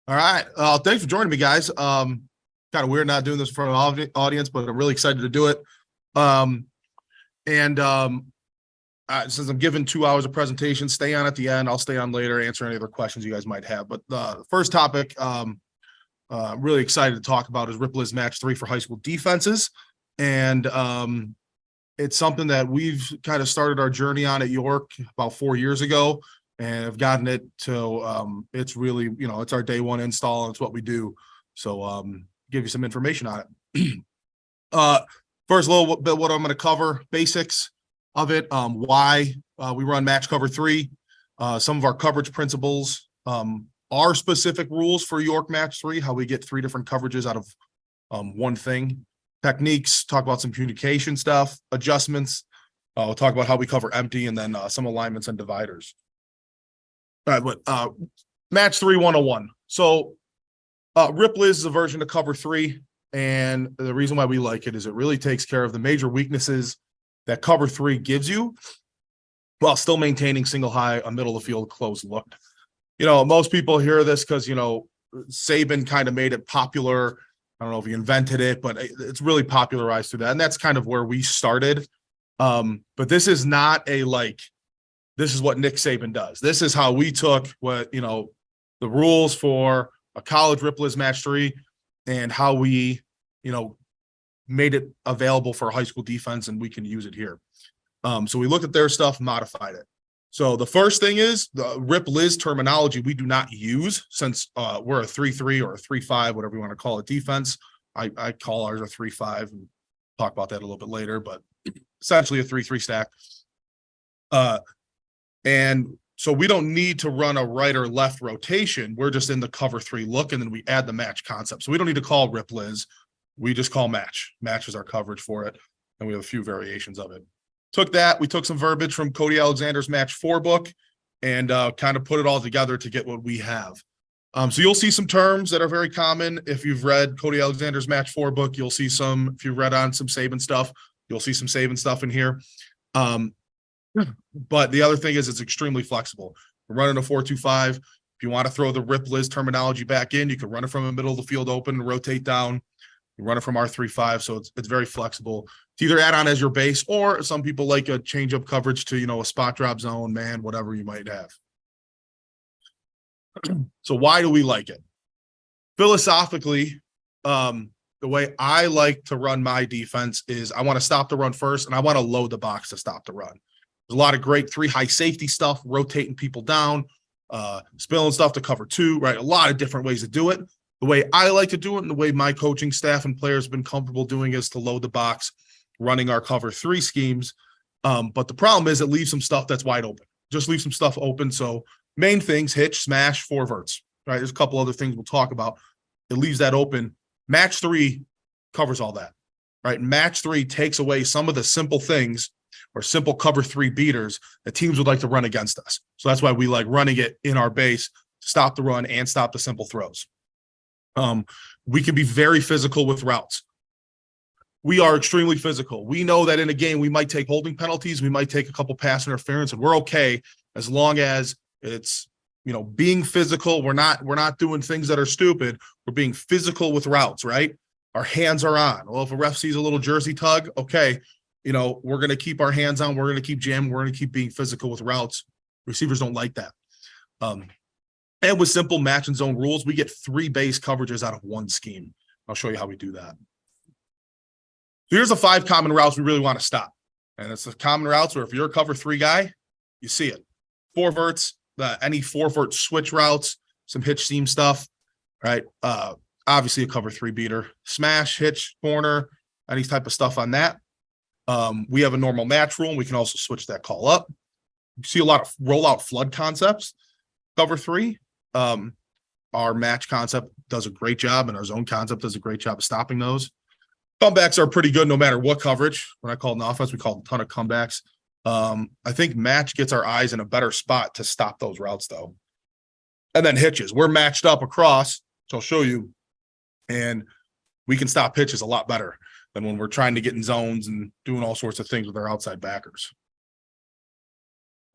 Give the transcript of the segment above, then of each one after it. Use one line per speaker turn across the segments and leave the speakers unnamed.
All right. Thanks for joining me, guys. Kind of weird not doing this in front of the audience, but I'm really excited to do it. Um, and since I'm given 2 hours of presentation, stay on at the end. I'll stay on later, answer any other questions you guys might have. But the first topic I'm really excited to talk about is Ripley's Match 3 for high school defenses. And it's something that we've kind of started our journey on at York about 4 years ago. And I've gotten it to it's really, it's our day one install and it's what we do. So give you some information on it. First, a little bit what I'm going to cover, basics of it, why we run match cover 3, some of our coverage principles, our specific rules for York match 3, how we get 3 different coverages out of one thing, techniques, talk about some communication stuff, adjustments. We'll talk about how we cover empty and then some alignments and dividers. All right, but match 3 101. So Ripley is a version of cover 3, and the reason why we like it is it really takes care of the major weaknesses that cover 3 gives you while still maintaining single high, a middle of the field closed look. Most people hear this because Saban kind of made it popular. I don't know if he invented it, but it's really popularized through that, and that's kind of where we started. But this is not this is what Nick Saban does. This is how we took what, the rules for a college Ripley's match 3 and how we, made it available for a high school defense, and we can use it here. So we looked at their stuff, modified it. So the first thing is the Ripley's terminology we do not use since we're a 3-3 or a 3-5, whatever you want to call it, defense. I call ours a 3-5 and talk about that a little bit later, but essentially a 3-3 stack. And so we don't need to run a right or left rotation. We're just in the cover 3 look, and then we add the match concept. So we don't need to call Ripley's. We just call match. Match is our coverage for it, and we have a few variations of it. We took some verbiage from Cody Alexander's match 4 book and kind of put it all together to get what we have. So you'll see some terms that are very common. If you've read Cody Alexander's match 4 book, you'll see some, if you've read on some Saban stuff, you'll see some Saban stuff in here. But the other thing is it's extremely flexible. We're running a 4-2-5. If you want to throw the Ripley's terminology back in, you can run it from the middle of the field open and rotate down. You run it from our 3-5, so it's very flexible to either add on as your base, or some people like a change up coverage to, a spot drop zone, man, whatever you might have. So why do we like it? Philosophically, the way I like to run my defense is I want to stop the run first, and I want to load the box to stop the run. There's a lot of great 3 high safety stuff, rotating people down, spilling stuff to cover 2, right? A lot of different ways to do it. The way I like to do it and the way my coaching staff and players have been comfortable doing is to load the box, running our cover 3 schemes. But the problem is it leaves some stuff that's wide open. Just leave some stuff open. So main things, hitch, smash, 4 verts, right? There's a couple other things we'll talk about. It leaves that open. Match 3 covers all that, right? Match 3 takes away some of the simple things or simple cover 3 beaters that teams would like to run against us. So that's why we like running it in our base, stop the run and stop the simple throws. We can be very physical with routes. We are extremely physical. We know that in a game, we might take holding penalties. We might take a couple pass interference, and we're okay as long as it's, being physical. We're not doing things that are stupid. We're being physical with routes, right? Our hands are on. Well, if a ref sees a little jersey tug, okay, we're going to keep our hands on. We're going to keep jamming. We're going to keep being physical with routes. Receivers don't like that. And with simple match and zone rules, we get 3 base coverages out of 1 scheme. I'll show you how we do that. Here's the 5 common routes we really want to stop. And it's the common routes where if you're a cover 3 guy, you see it. 4 verts, any 4 vert switch routes, some hitch seam stuff, right? Obviously a cover 3 beater. Smash, hitch, corner, any type of stuff on that. We have a normal match rule, and we can also switch that call up. You see a lot of rollout flood concepts. Cover 3. Our match concept does a great job, and our zone concept does a great job of stopping those. Comebacks are pretty good no matter what coverage. When I call an offense, we call a ton of comebacks. I think match gets our eyes in a better spot to stop those routes, though. And then hitches. We're matched up across, so I'll show you. And we can stop pitches a lot better than when we're trying to get in zones and doing all sorts of things with our outside backers.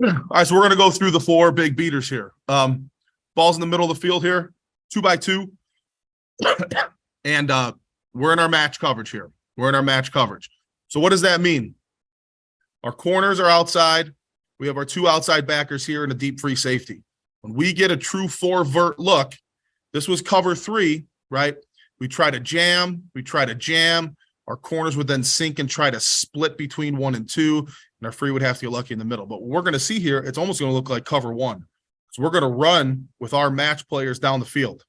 All right, so we're going to go through the 4 big beaters here. Ball's in the middle of the field here. 2x2. And we're in our match coverage here. We're in our match coverage. So what does that mean? Our corners are outside. We have our two outside backers here and a deep free safety. When we get a true 4-vert look, this was cover 3, right? We try to jam. We try to jam. Our corners would then sink and try to split between 1 and 2, and our free would have to get lucky in the middle. But what we're going to see here, it's almost going to look like cover 1. So we're going to run with our match players down the field.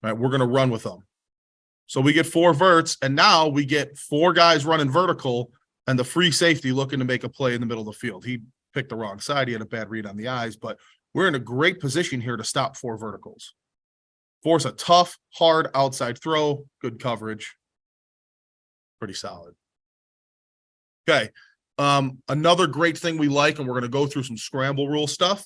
Right? We're going to run with them. So we get 4 verts, and now we get 4 guys running vertical and the free safety looking to make a play in the middle of the field. He picked the wrong side. He had a bad read on the eyes, but we're in a great position here to stop 4 verticals. Force a tough, hard outside throw, good coverage. Pretty solid. Okay. Another great thing we like, and we're going to go through some scramble rule stuff.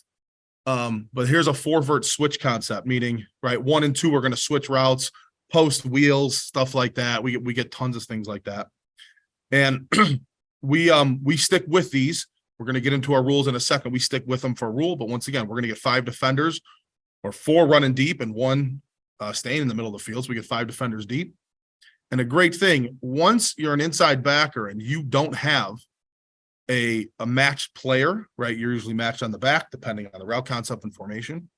But here's a 4-vert switch concept, meaning, right, 1 and 2 are going to switch routes, post wheels, stuff like that. We get tons of things like that. And we stick with these. We're going to get into our rules in a second. We stick with them for a rule, but once again, we're going to get 5 defenders or 4 running deep and 1 staying in the middle of the field. So we get 5 defenders deep. And a great thing, once you're an inside backer and you don't have a matched player, right? You're usually matched on the back, depending on the route concept and formation.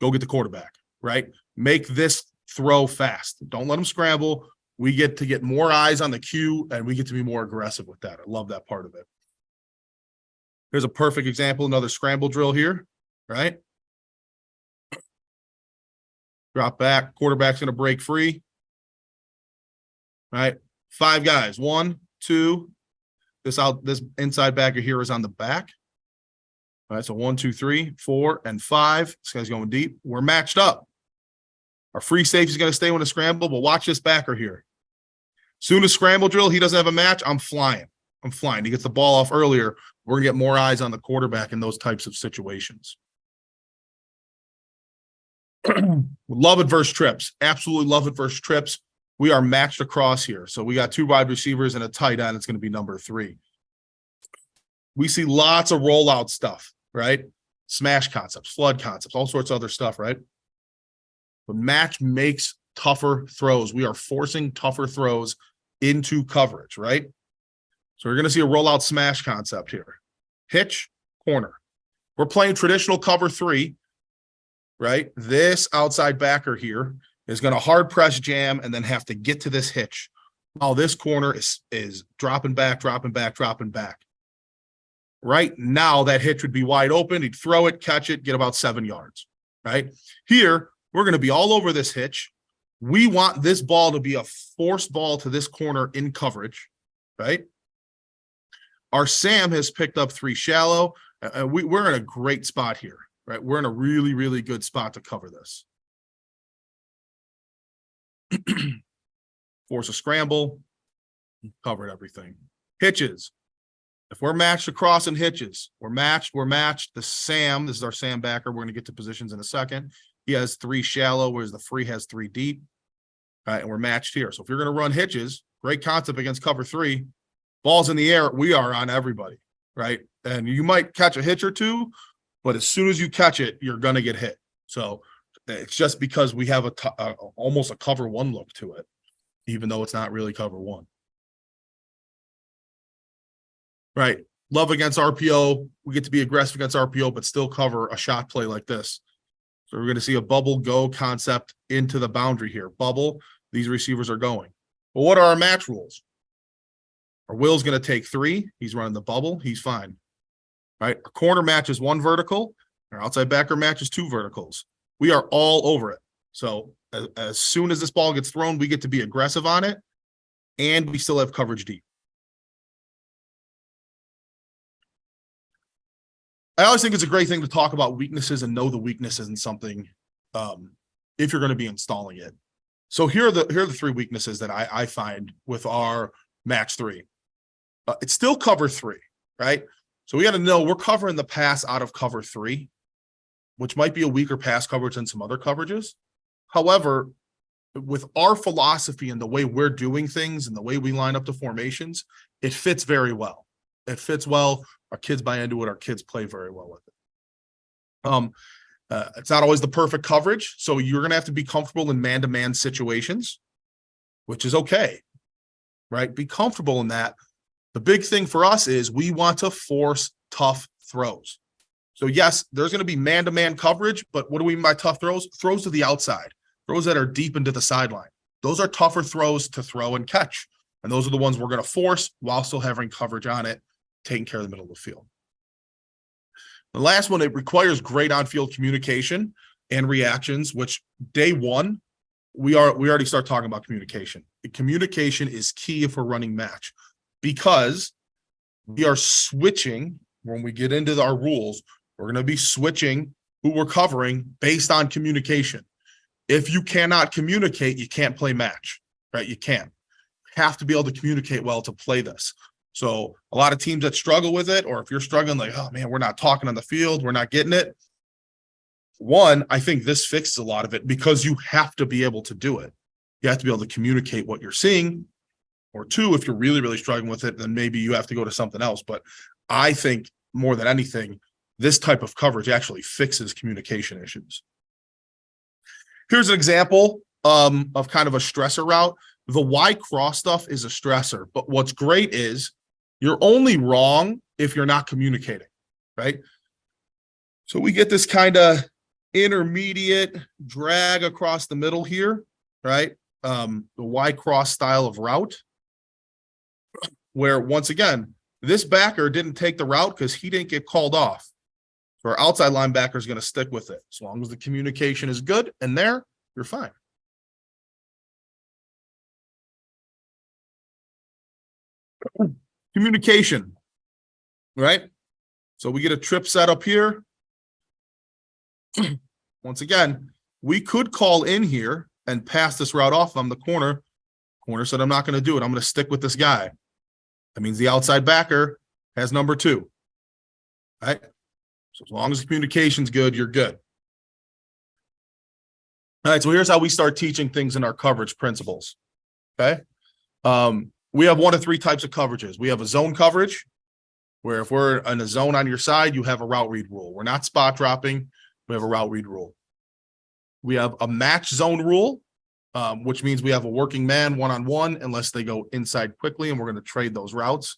Go get the quarterback, right? Make this throw fast. Don't let them scramble. We get to get more eyes on the cue, and we get to be more aggressive with that. I love that part of it. Here's a perfect example, another scramble drill here, right? Drop back, quarterback's going to break free, right? 5 guys, 1, 2, this inside backer here is on the back. All right, so 1, 2, 3, 4, and 5. This guy's going deep. We're matched up. Our free safety is going to stay on the scramble, but watch this backer here. Soon as scramble drill, he doesn't have a match, I'm flying. I'm flying. He gets the ball off earlier. We're going to get more eyes on the quarterback in those types of situations. Love it versus trips. Absolutely love it versus trips. We are matched across here. So we got 2 wide receivers and a tight end. It's going to be number 3. We see lots of rollout stuff, right? Smash concepts, flood concepts, all sorts of other stuff, right? But match makes tougher throws. We are forcing tougher throws into coverage, right? So we're going to see a rollout smash concept here. Hitch, corner. We're playing traditional cover 3, right? This outside backer here is going to hard press jam and then have to get to this hitch. Oh, this corner is dropping back, dropping back, dropping back. Right now, that hitch would be wide open. He'd throw it, catch it, get about 7 yards, right? Here, we're going to be all over this hitch. We want this ball to be a forced ball to this corner in coverage, right? Our Sam has picked up 3 shallow. We're in a great spot here, right? We're in a really, really good spot to cover this. Force a scramble, covered everything. Hitches. If we're matched across in hitches, we're matched. The Sam, this is our Sam backer. We're going to get to positions in a second. He has 3 shallow, whereas the free has 3 deep. All right, and we're matched here. So if you're going to run hitches, great concept against cover 3. Balls in the air, we are on everybody, right? And you might catch a hitch or 2, but as soon as you catch it, you're going to get hit. So it's just because we have almost a cover 1 look to it, even though it's not really cover 1. Right. Love against RPO. We get to be aggressive against RPO, but still cover a shot play like this. So we're going to see a bubble go concept into the boundary here. Bubble, these receivers are going. Well, what are our match rules? Our Will's going to take 3. He's running the bubble. He's fine. Right. Our corner matches 1 vertical. Our outside backer matches 2 verticals. We are all over it. So as soon as this ball gets thrown, we get to be aggressive on it, and we still have coverage deep. I always think it's a great thing to talk about weaknesses and know the weaknesses in something if you're going to be installing it. So here are the 3 weaknesses that I find with our match 3. It's still cover 3, right? So we got to know we're covering the pass out of cover 3, which might be a weaker pass coverage than some other coverages. However, with our philosophy and the way we're doing things and the way we line up the formations, it fits very well. It fits well. Our kids buy into it. Our kids play very well with it. It's not always the perfect coverage, so you're going to have to be comfortable in man-to-man situations, which is okay, right? Be comfortable in that. The big thing for us is we want to force tough throws. So yes, there's going to be man-to-man coverage, but what do we mean by tough throws? Throws to the outside, throws that are deep into the sideline. Those are tougher throws to throw and catch. And those are the ones we're going to force while still having coverage on it, taking care of the middle of the field. The last one, it requires great on-field communication and reactions, which day one, we already start talking about communication. Communication is key if we're running match, because we are switching when we get into our rules. We're going to be switching who we're covering based on communication. If you cannot communicate, you can't play match, right? You can't. You have to be able to communicate well to play this. So a lot of teams that struggle with it, or if you're struggling, like, oh man, we're not talking on the field, we're not getting it. One, I think this fixes a lot of it, because you have to be able to do it. You have to be able to communicate what you're seeing. Or two, if you're really, really struggling with it, then maybe you have to go to something else. But I think more than anything, this type of coverage actually fixes communication issues. Here's an example of kind of a stressor route. The Y cross stuff is a stressor, but what's great is you're only wrong if you're not communicating, right? So we get this kind of intermediate drag across the middle here, right? The Y cross style of route, where once again, this backer didn't take the route because he didn't get called off. So our outside linebacker is going to stick with it. As long as the communication is good and there, you're fine. Communication, right? So we get a trip set up here. Once again, we could call in here and pass this route off on the corner. Corner said, I'm not going to do it. I'm going to stick with this guy. That means the outside backer has number 2, right? So as long as the communication's good, you're good. All right, so here's how we start teaching things in our coverage principles, okay? We have 1 of 3 types of coverages. We have a zone coverage, where if we're in a zone on your side, you have a route read rule. We're not spot dropping. We have a route read rule. We have a match zone rule, which means we have a working man one-on-one unless they go inside quickly, and we're going to trade those routes.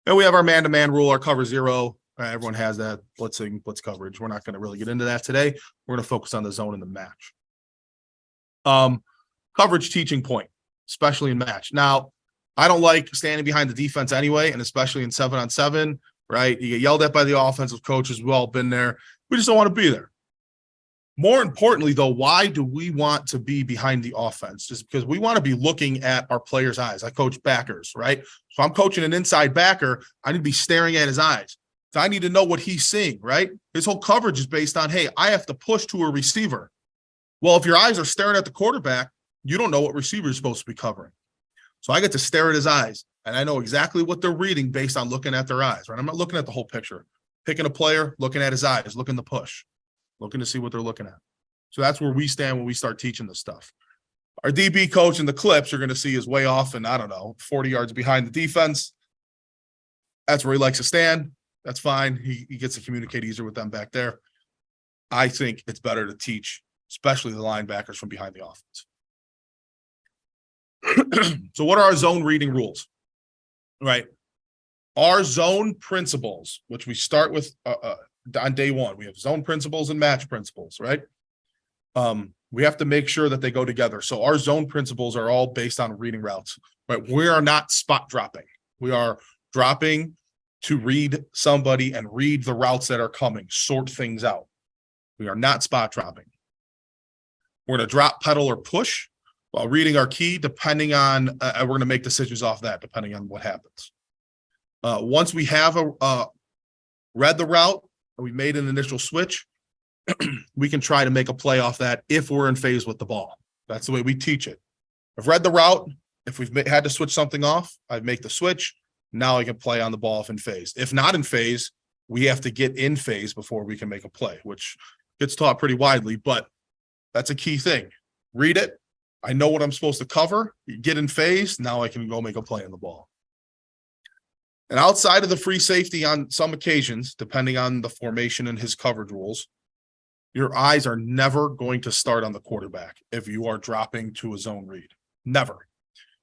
And we have our man-to-man rule, our cover 0. Everyone has that blitzing, blitz coverage. We're not going to really get into that today. We're going to focus on the zone and the match. Coverage teaching point, especially in match. Now, I don't like standing behind the defense anyway, and especially in 7-on-7, right? You get yelled at by the offensive coaches. We've all been there. We just don't want to be there. More importantly, though, why do we want to be behind the offense? Just because we want to be looking at our players' eyes. I coach backers, right? So I'm coaching an inside backer. I need to be staring at his eyes. So I need to know what he's seeing, right? His whole coverage is based on, hey, I have to push to a receiver. Well, if your eyes are staring at the quarterback, you don't know what receiver you're supposed to be covering. So I get to stare at his eyes, and I know exactly what they're reading based on looking at their eyes, right? I'm not looking at the whole picture. Picking a player, looking at his eyes, looking to push, looking to see what they're looking at. So that's where we stand when we start teaching this stuff. Our DB coach in the clips you're going to see is way off and, I don't know, 40 yards behind the defense. That's where he likes to stand. That's fine. He gets to communicate easier with them back there. I think it's better to teach, especially the linebackers, from behind the offense. So what are our zone reading rules? Right. Our zone principles, which we start with on day 1, we have zone principles and match principles, right? We have to make sure that they go together. So our zone principles are all based on reading routes, right? We are not spot dropping. We are dropping to read somebody and read the routes that are coming, sort things out. We are not spot dropping. We're going to drop, pedal, or push while reading our key, depending on, we're going to make decisions off that, depending on what happens. Once we have read the route, and we made an initial switch, we can try to make a play off that if we're in phase with the ball. That's the way we teach it. I've read the route. If we've had to switch something off, I'd make the switch. Now I can play on the ball if in phase. If not in phase, we have to get in phase before we can make a play, which gets taught pretty widely, but that's a key thing. Read it. I know what I'm supposed to cover. Get in phase. Now I can go make a play on the ball. And outside of the free safety on some occasions, depending on the formation and his coverage rules, your eyes are never going to start on the quarterback if you are dropping to a zone read. Never.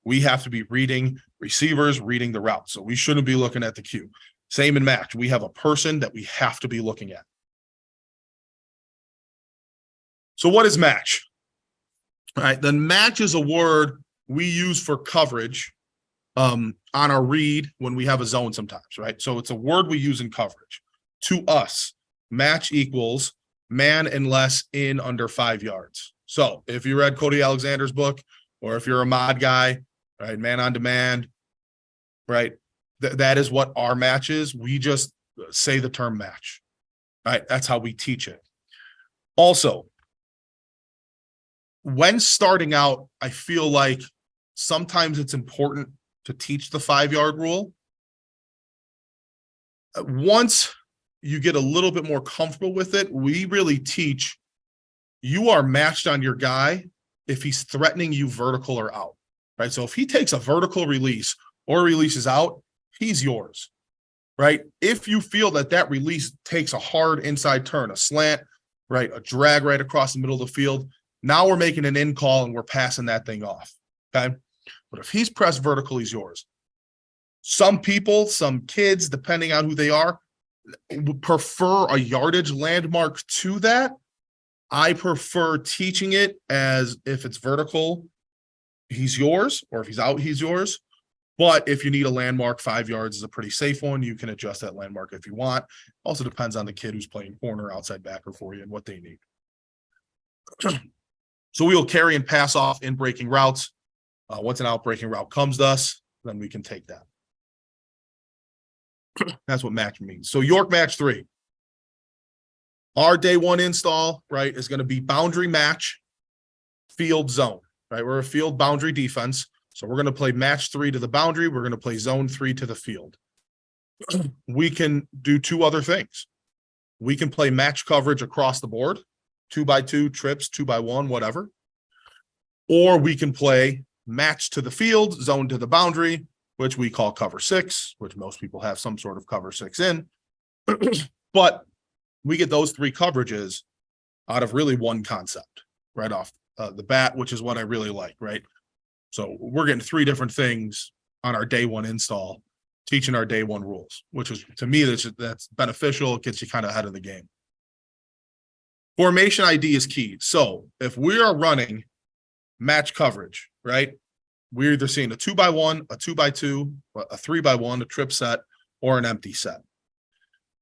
We have to be reading receivers, reading the route. So we shouldn't be looking at the cue. Same in match. We have a person that we have to be looking at. So what is match? All right. Then match is a word we use for coverage on our read when we have a zone sometimes, right? So it's a word we use in coverage. To us, match equals man and less in under 5 yards. So if you read Cody Alexander's book, or if you're a mod guy, right, man on demand, right, that is what our match is. We just say the term match, right? That's how we teach it. Also, when starting out, I feel like sometimes it's important to teach the 5-yard rule. Once you get a little bit more comfortable with it, we really teach you are matched on your guy if he's threatening you vertical or out, right? So if he takes a vertical release or releases out, he's yours, right? If you feel that that release takes a hard inside turn, a slant, right, a drag right across the middle of the field, now we're making an in call and we're passing that thing off, okay? But if he's pressed vertical, he's yours. Some people, some kids, depending on who they are, would prefer a yardage landmark to that. I prefer teaching it as if it's vertical, he's yours, or if he's out, he's yours. But if you need a landmark, 5 yards is a pretty safe one. You can adjust that landmark if you want. Also depends on the kid who's playing corner, outside backer for you, and what they need. So we will carry and pass off in breaking routes. Once an out breaking route comes to us, then we can take that. That's what match means. So York match 3. Our day one install, right, is going to be boundary match, field zone, right? We're a field boundary defense. So we're going to play match 3 to the boundary. We're going to play zone 3 to the field. We can do 2 other things. We can play match coverage across the board, 2x2, trips, 2x1, whatever. Or we can play match to the field, zone to the boundary, which we call cover 6, which most people have some sort of cover 6 in. But we get those 3 coverages out of really one concept right off the bat, which is what I really like, right? So we're getting 3 different things on our day one install, teaching our day one rules, which is, to me, that's beneficial. It gets you kind of ahead of the game. Formation ID is key. So if we are running match coverage, right, we're either seeing a 2x1, a 2x2, a 3x1, a trip set, or an empty set.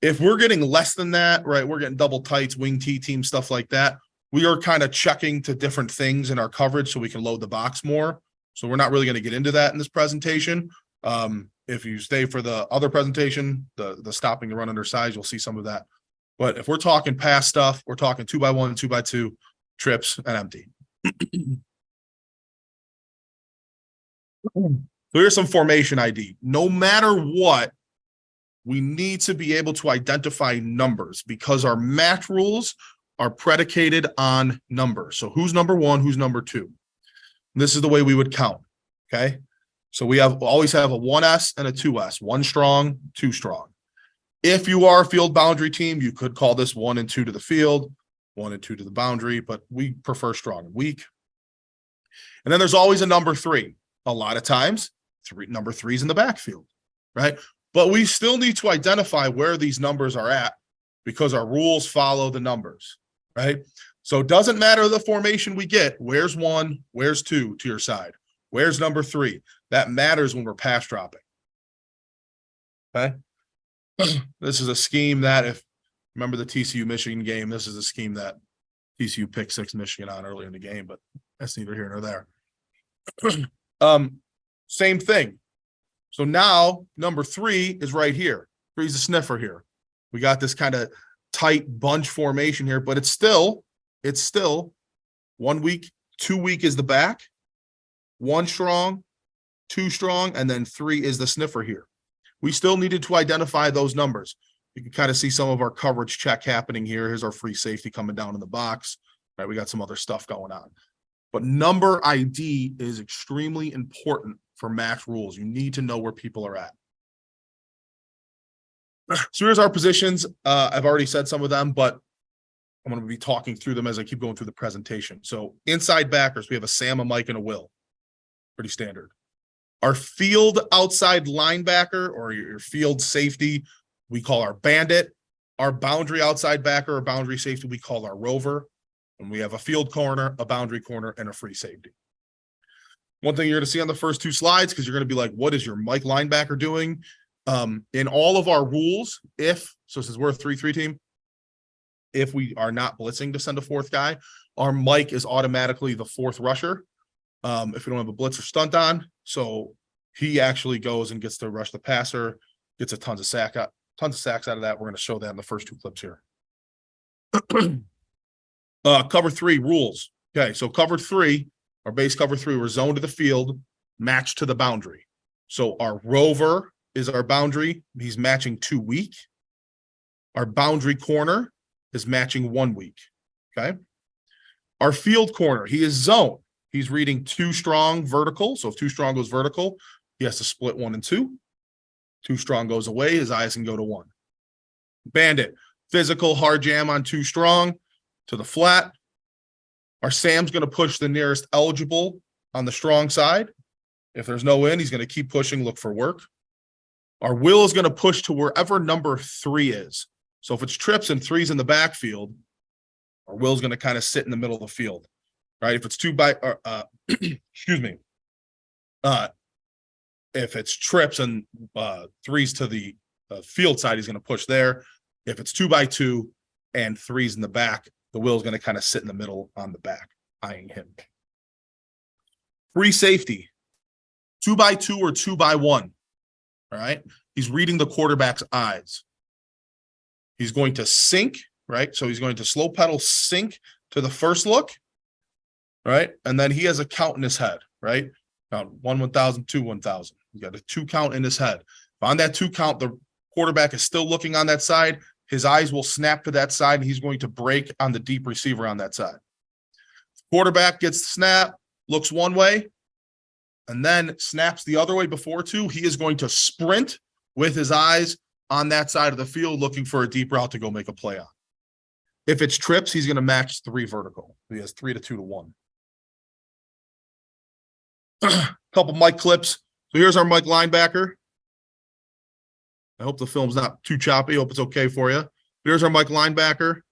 If we're getting less than that, right, we're getting double tights, wing T team, stuff like that, we are kind of checking to different things in our coverage so we can load the box more. So we're not really going to get into that in this presentation. If you stay for the other presentation, the stopping to run under size, you'll see some of that. But if we're talking pass stuff, we're talking 2x1, 2x2, trips, and empty. So here's some formation ID. No matter what, we need to be able to identify numbers because our match rules are predicated on numbers. So who's number 1, who's number 2? This is the way we would count, okay? So we always have a 1S and a 2S, 1 strong, 2 strong. If you are a field boundary team, you could call this 1 and 2 to the field, 1 and 2 to the boundary, but we prefer strong and weak. And then there's always a number 3. A lot of times, number 3 is in the backfield, right? But we still need to identify where these numbers are at because our rules follow the numbers, right? So it doesn't matter the formation we get. Where's 1? Where's 2 to your side? Where's number 3? That matters when we're pass dropping. Okay. This is a scheme that remember the TCU Michigan game, this is a scheme that TCU picked 6 Michigan on early in the game, but that's neither here nor there. Same thing. So now number 3 is right here. 3 is a sniffer here. We got this kind of tight bunch formation here, but it's still 1 weak, 2 weak is the back, 1 strong, 2 strong, and then 3 is the sniffer here. We still needed to identify those numbers. You can kind of see some of our coverage check happening here. Here's our free safety coming down in the box. Right, we got some other stuff going on. But number ID is extremely important for match rules. You need to know where people are at. So here's our positions. I've already said some of them, but I'm going to be talking through them as I keep going through the presentation. So inside backers, we have a Sam, a Mike, and a Will. Pretty standard. Our field outside linebacker or your field safety, we call our bandit. Our boundary outside backer or boundary safety, we call our rover. And we have a field corner, a boundary corner, and a free safety. One thing you're going to see on the first two slides, because you're going to be like, what is your Mike linebacker doing? In all of our rules, since we're a 3-3 team, if we are not blitzing to send a fourth guy, our Mike is automatically the fourth rusher. If we don't have a blitz or stunt on, so he actually goes and gets to rush the passer, gets tons of sacks out of that. We're going to show that in the first two clips here. Cover 3 rules. Okay, so cover 3, our base cover 3, we're zoned to the field, matched to the boundary. So our rover is our boundary. He's matching 2 weak. Our boundary corner is matching 1 week. Okay. Our field corner, he is zone. He's reading 2 strong vertical. So if 2 strong goes vertical, he has to split 1 and 2. 2 strong goes away. His eyes can go to 1. Bandit, physical hard jam on 2 strong to the flat. Our Sam's going to push the nearest eligible on the strong side. If there's no in, he's going to keep pushing, look for work. Our Will is going to push to wherever number 3 is. So if it's trips and 3's in the backfield, our Will's going to kind of sit in the middle of the field, right? If it's 2 by, excuse me. If it's trips and 3's to the field side, he's going to push there. If it's 2 by 2 and 3's in the back, the Will's going to kind of sit in the middle on the back, eyeing him. Free safety, 2 by 2 or 2 by 1. All right. He's reading the quarterback's eyes. He's going to sink, right? So he's going to slow pedal sink to the first look, right? And then he has a count in his head, right? Count 1, 1,000, 2, 1,000. You got a 2 count in his head. If on that 2 count, the quarterback is still looking on that side, his eyes will snap to that side, and he's going to break on the deep receiver on that side. Quarterback gets the snap, looks one way, and then snaps the other way before 2. He is going to sprint with his eyes on that side of the field, looking for a deep route to go make a play on. If it's trips, he's going to match 3 vertical. He has 3 to 2 to 1. Couple Mike clips. So here's our Mike linebacker. I hope the film's not too choppy. I hope it's okay for you. Here's our Mike linebacker.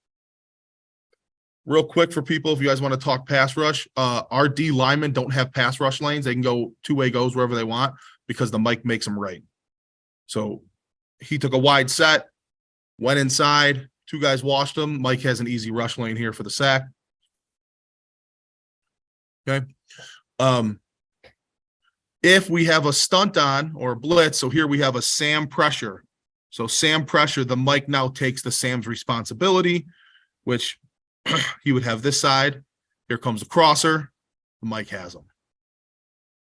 Real quick for people, if you guys want to talk pass rush, our D linemen don't have pass rush lanes. They can go 2-way goes wherever they want because the Mike makes them right. So he took a wide set, went inside, 2 guys washed him. Mike has an easy rush lane here for the sack. Okay. If we have a stunt on or a blitz, so here we have a Sam pressure. So Sam pressure, the Mike now takes the Sam's responsibility, which he would have this side. Here comes the crosser. The Mike has him.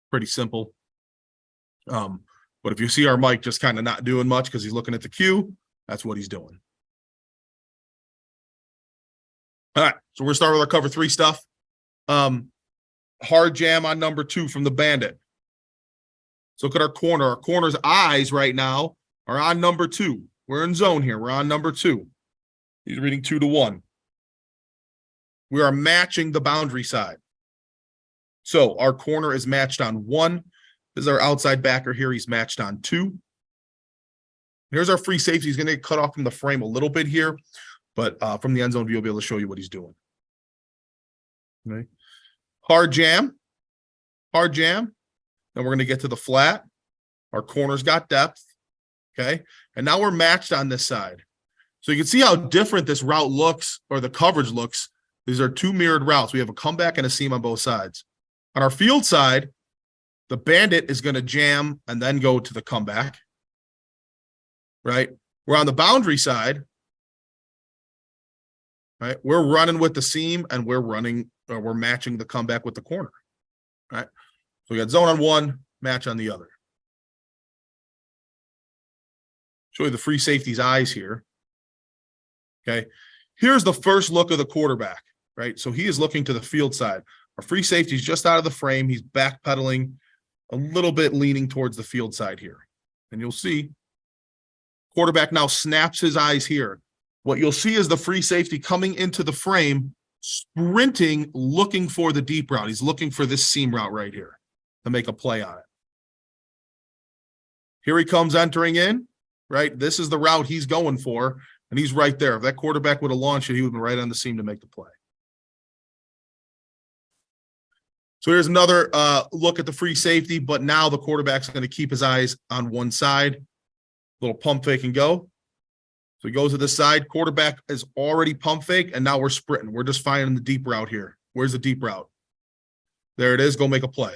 Pretty simple. But if you see our Mike just kind of not doing much because he's looking at the cue, that's what he's doing. All right, so we're going to start with our cover 3 stuff. Hard jam on number 2 from the bandit. So look at our corner. Our corner's eyes right now are on number 2. We're in zone here. We're on number 2. He's reading 2 to 1. We are matching the boundary side. So our corner is matched on 1. This is our outside backer here. He's matched on 2. Here's our free safety. He's going to get cut off from the frame a little bit here, but from the end zone view, we'll be able to show you what he's doing. Okay. Hard jam. Hard jam. Then we're going to get to the flat. Our corner's got depth. Okay. And now we're matched on this side. So you can see how different this route looks, or the coverage looks. These are 2 mirrored routes. We have a comeback and a seam on both sides. On our field side, the bandit is going to jam and then go to the comeback. Right? We're on the boundary side. Right? We're running with the seam and we're matching the comeback with the corner. Right? So we got zone on 1, match on the other. Show you the free safety's eyes here. Okay. Here's the first look of the quarterback, right? So he is looking to the field side. Our free safety's just out of the frame. He's backpedaling a little bit, leaning towards the field side here. And you'll see quarterback now snaps his eyes here. what you'll see is the free safety coming into the frame, sprinting, looking for the deep route. He's looking for this seam route right here to make a play on it. Here he comes entering in, right? This is the route he's going for, and he's right there. If that quarterback would have launched it, he would have been right on the seam to make the play. So here's another look at the free safety, but now the quarterback's going to keep his eyes on one side. Little pump fake and go. So he goes to this side. Quarterback is already pump fake, and now we're sprinting. We're just finding the deep route here. Where's the deep route? There it is. Go make a play.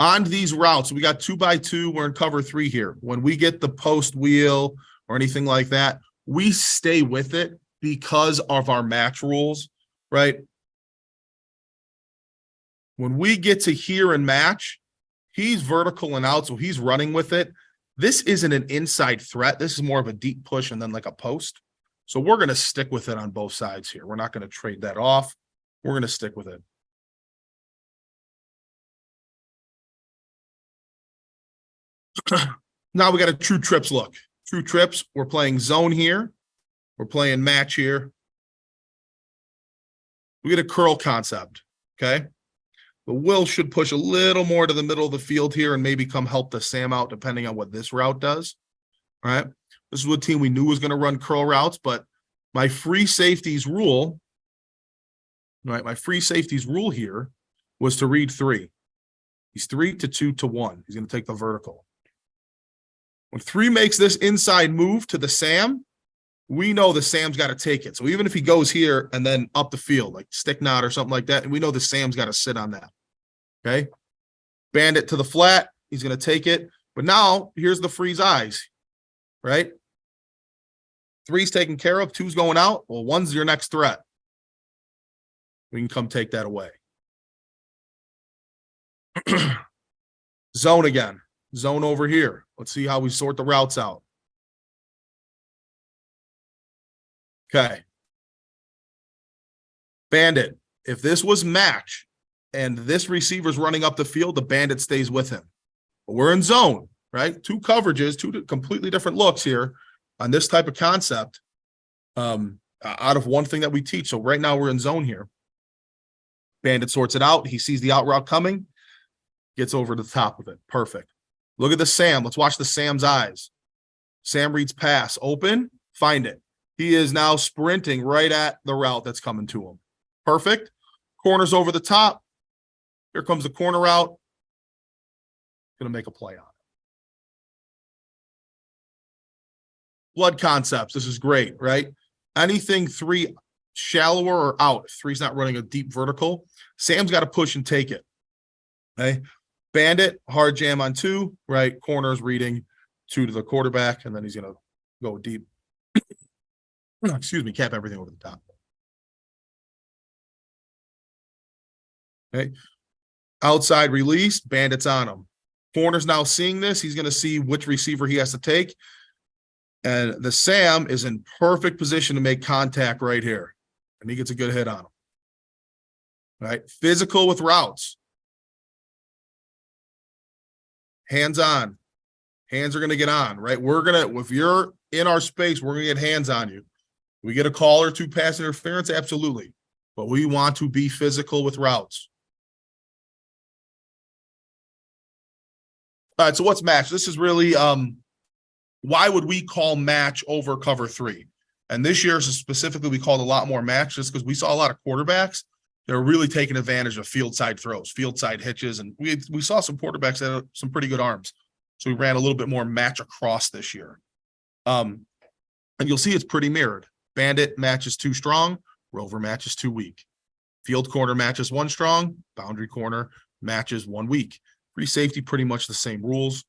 On these routes, we got 2x2. We're in cover 3 here. When we get the post wheel or anything like that, we stay with it because of our match rules, right? When we get to here and match, he's vertical and out, so he's running with it. This isn't an inside threat. This is more of a deep push and then like a post. So we're going to stick with it on both sides here. We're not going to trade that off. We're going to stick with it. Now we got a true trips look. True trips, we're playing zone here. We're playing match here. We get a curl concept, okay? The Will should push a little more to the middle of the field here and maybe come help the Sam out depending on what this route does, all right? This is what team we knew was going to run curl routes, but my free safeties rule, right? My free safeties rule here was to read 3. He's 3 to 2 to 1. He's going to take the vertical. When 3 makes this inside move to the Sam, we know the Sam's got to take it. So even if he goes here and then up the field, like stick knot or something like that, and we know the Sam's got to sit on that. Okay. Bandit to the flat. He's going to take it. But now here's the freeze eyes, right? 3's taken care of. 2's going out. Well, 1's your next threat. We can come take that away. Zone again. Zone over here. Let's see how we sort the routes out. Okay. Bandit. If this was match and this receiver's running up the field, the bandit stays with him. But we're in zone, right? 2 coverages, 2 completely different looks here on this type of concept out of one thing that we teach. So right now we're in zone here. Bandit sorts it out. He sees the out route coming, gets over to the top of it. Perfect. Look at the Sam. Let's watch the Sam's eyes. Sam reads pass. Open. Find it. He is now sprinting right at the route that's coming to him. Perfect. Corner's over the top. Here comes the corner route. Going to make a play on it. Blood concepts. This is great, right? Anything 3 shallower or out. 3's not running a deep vertical. Sam's got to push and take it. Okay. Bandit, hard jam on 2, right? Corner's reading 2 to the quarterback, and then he's going to go deep. Excuse me, cap everything over the top. Okay. Outside release, Bandit's on him. Corner's now seeing this. He's going to see which receiver he has to take. And the Sam is in perfect position to make contact right here. And he gets a good hit on him. Right? Physical with routes. Hands on. Hands are going to get on, right? We're going to, if you're in our space, we're going to get hands on you. We get a call or 2 pass interference, absolutely. But we want to be physical with routes. All right, so what's match? This is really, why would we call match over cover 3? And this year specifically, we called a lot more match just because we saw a lot of quarterbacks that were really taking advantage of field side throws, field side hitches. And we saw some quarterbacks that had some pretty good arms. So we ran a little bit more match across this year. And you'll see it's pretty mirrored. Bandit matches 2 strong, Rover matches 2 weak. Field corner matches 1 strong, boundary corner matches 1 weak. Free safety, pretty much the same rules.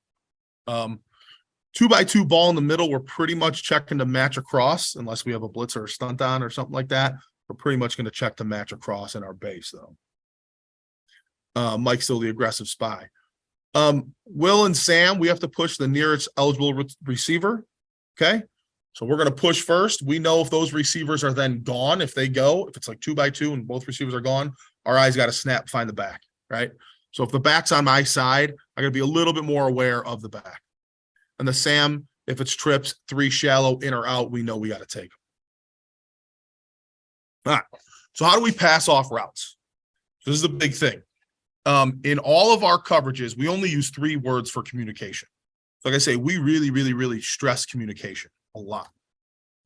2x2 ball in the middle, we're pretty much checking to match across, unless we have a blitz or a stunt on or something like that. We're pretty much going to check to match across in our base, though. Mike's still the aggressive spy. Will and Sam, we have to push the nearest eligible receiver. Okay. So we're going to push first. We know if those receivers are then gone, if they go, if it's like 2x2 and both receivers are gone, our eyes got to snap, find the back, right? So if the back's on my side, I got to be a little bit more aware of the back. And the Sam, if it's trips, 3 shallow, in or out, we know we got to take them. All right. So how do we pass off routes? This is the big thing. In all of our coverages, we only use 3 words for communication. So like I say, we really, really, really stress communication a lot.